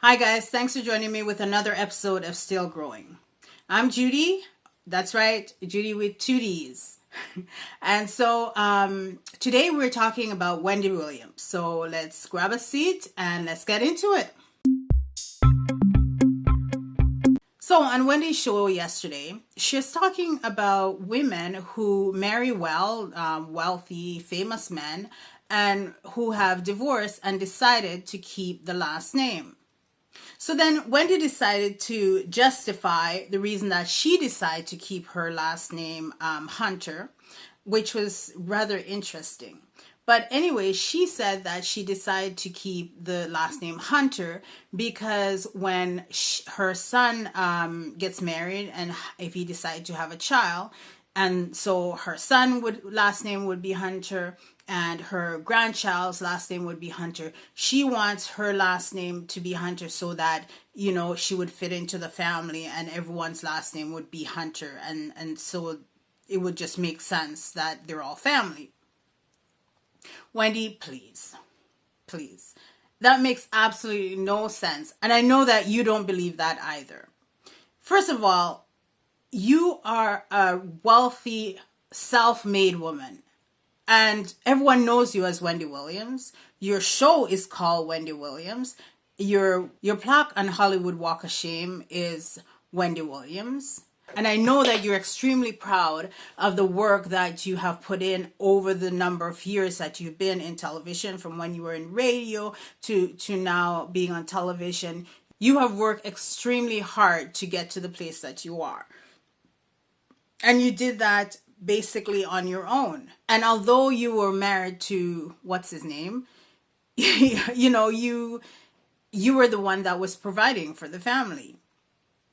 Hi guys, thanks for joining me with another episode of Still Growing. I'm Judy. That's right, Judy with two D's. And so today we're talking about Wendy Williams. So let's grab a seat and let's get into it. So on Wendy's show yesterday, she was talking about women who marry well, wealthy, famous men, and who have divorced and decided to keep the last name. So then Wendy decided to justify the reason that she decided to keep her last name Hunter, which was rather interesting. But anyway, she said that she decided to keep the last name Hunter because when her son gets married and if he decided to have a child, and so her last name would be Hunter and her grandchild's last name would be Hunter. She wants her last name to be Hunter so that, she would fit into the family and everyone's last name would be Hunter. And so it would just make sense that they're all family. Wendy, please. That makes absolutely no sense. And I know that you don't believe that either. First of all, you are a wealthy, self-made woman. And everyone knows you as Wendy Williams. Your show is called Wendy Williams. Your plaque on Hollywood Walk of Shame is Wendy Williams. And I know that you're extremely proud of the work that you have put in over the number of years that you've been in television, from when you were in radio to now being on television. You have worked extremely hard to get to the place that you are. And you did that basically on your own. And although you were married to, what's his name? you were the one that was providing for the family.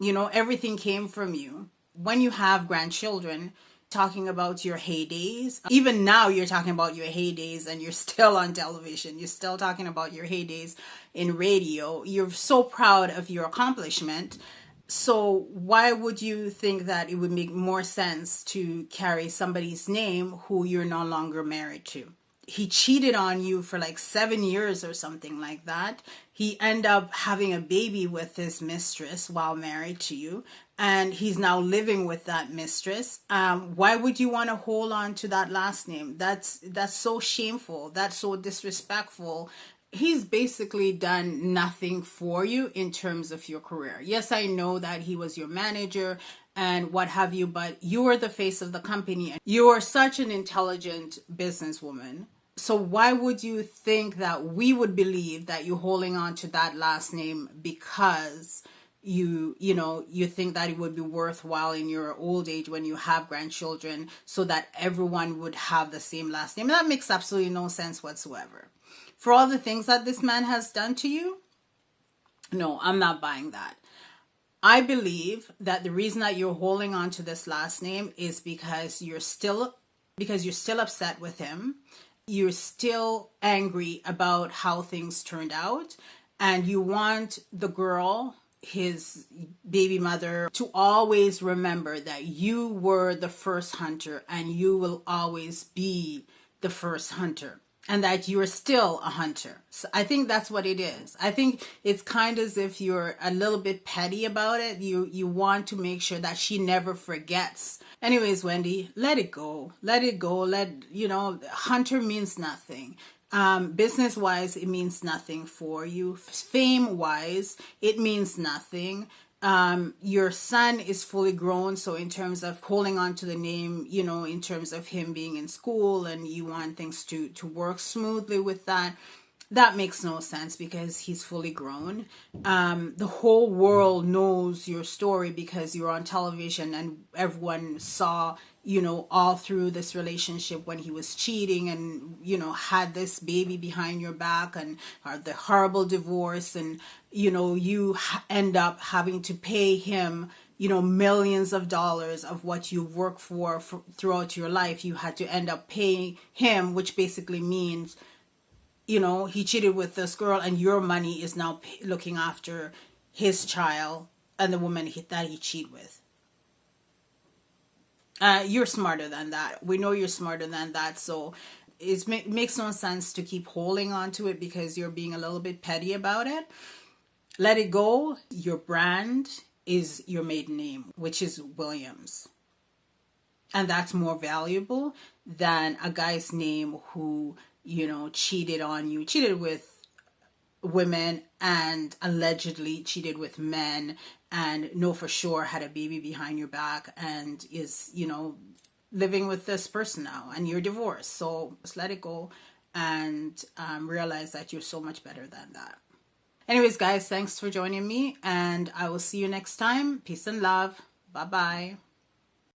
Everything came from you. When you have grandchildren, talking about your heydays, even now you're talking about your heydays and you're still on television. You're still talking about your heydays in radio. You're so proud of your accomplishment. So why would you think that it would make more sense to carry somebody's name who you're no longer married to? He cheated on you for like 7 years or something like that. He ended up having a baby with his mistress while married to you, and he's now living with that mistress. Why would you want to hold on to that last name? That's so shameful. That's so disrespectful. He's basically done nothing for you in terms of your career. Yes, I know that he was your manager and what have you, but you are the face of the company. You are such an intelligent businesswoman. So why would you think that we would believe that you're holding on to that last name because you think that it would be worthwhile in your old age when you have grandchildren so that everyone would have the same last name? That makes absolutely no sense whatsoever. For all the things that this man has done to you, no, I'm not buying that. I believe that the reason that you're holding on to this last name is because you're still upset with him. You're still angry about how things turned out, and you want the girl, his baby mother, to always remember that you were the first Hunter and you will always be the first Hunter. And that you're still a hunter. So I think that's what it is. I think it's kind of as if you're a little bit petty about it. You want to make sure that she never forgets. Anyways, Wendy, let it go. Hunter means nothing. Business-wise, it means nothing for you. Fame-wise, it means nothing. Your son is fully grown, so in terms of holding on to the name, in terms of him being in school and you want things to work smoothly with that makes no sense because he's fully grown. The whole world knows your story because you're on television and everyone saw, all through this relationship when he was cheating and, had this baby behind your back and the horrible divorce and, you end up having to pay him, millions of dollars of what you worked for throughout your life. You had to end up paying him, which basically means, he cheated with this girl and your money is now looking after his child and the woman that he cheated with. You're smarter than that. We know you're smarter than that. So it makes no sense to keep holding on to it because you're being a little bit petty about it. Let it go. Your brand is your maiden name, which is Williams. And that's more valuable than a guy's name who, cheated on you, cheated with women and allegedly cheated with men and know for sure had a baby behind your back and is, living with this person now and you're divorced. So just let it go and realize that you're so much better than that. Anyways, guys, thanks for joining me and I will see you next time. Peace and love. Bye-bye.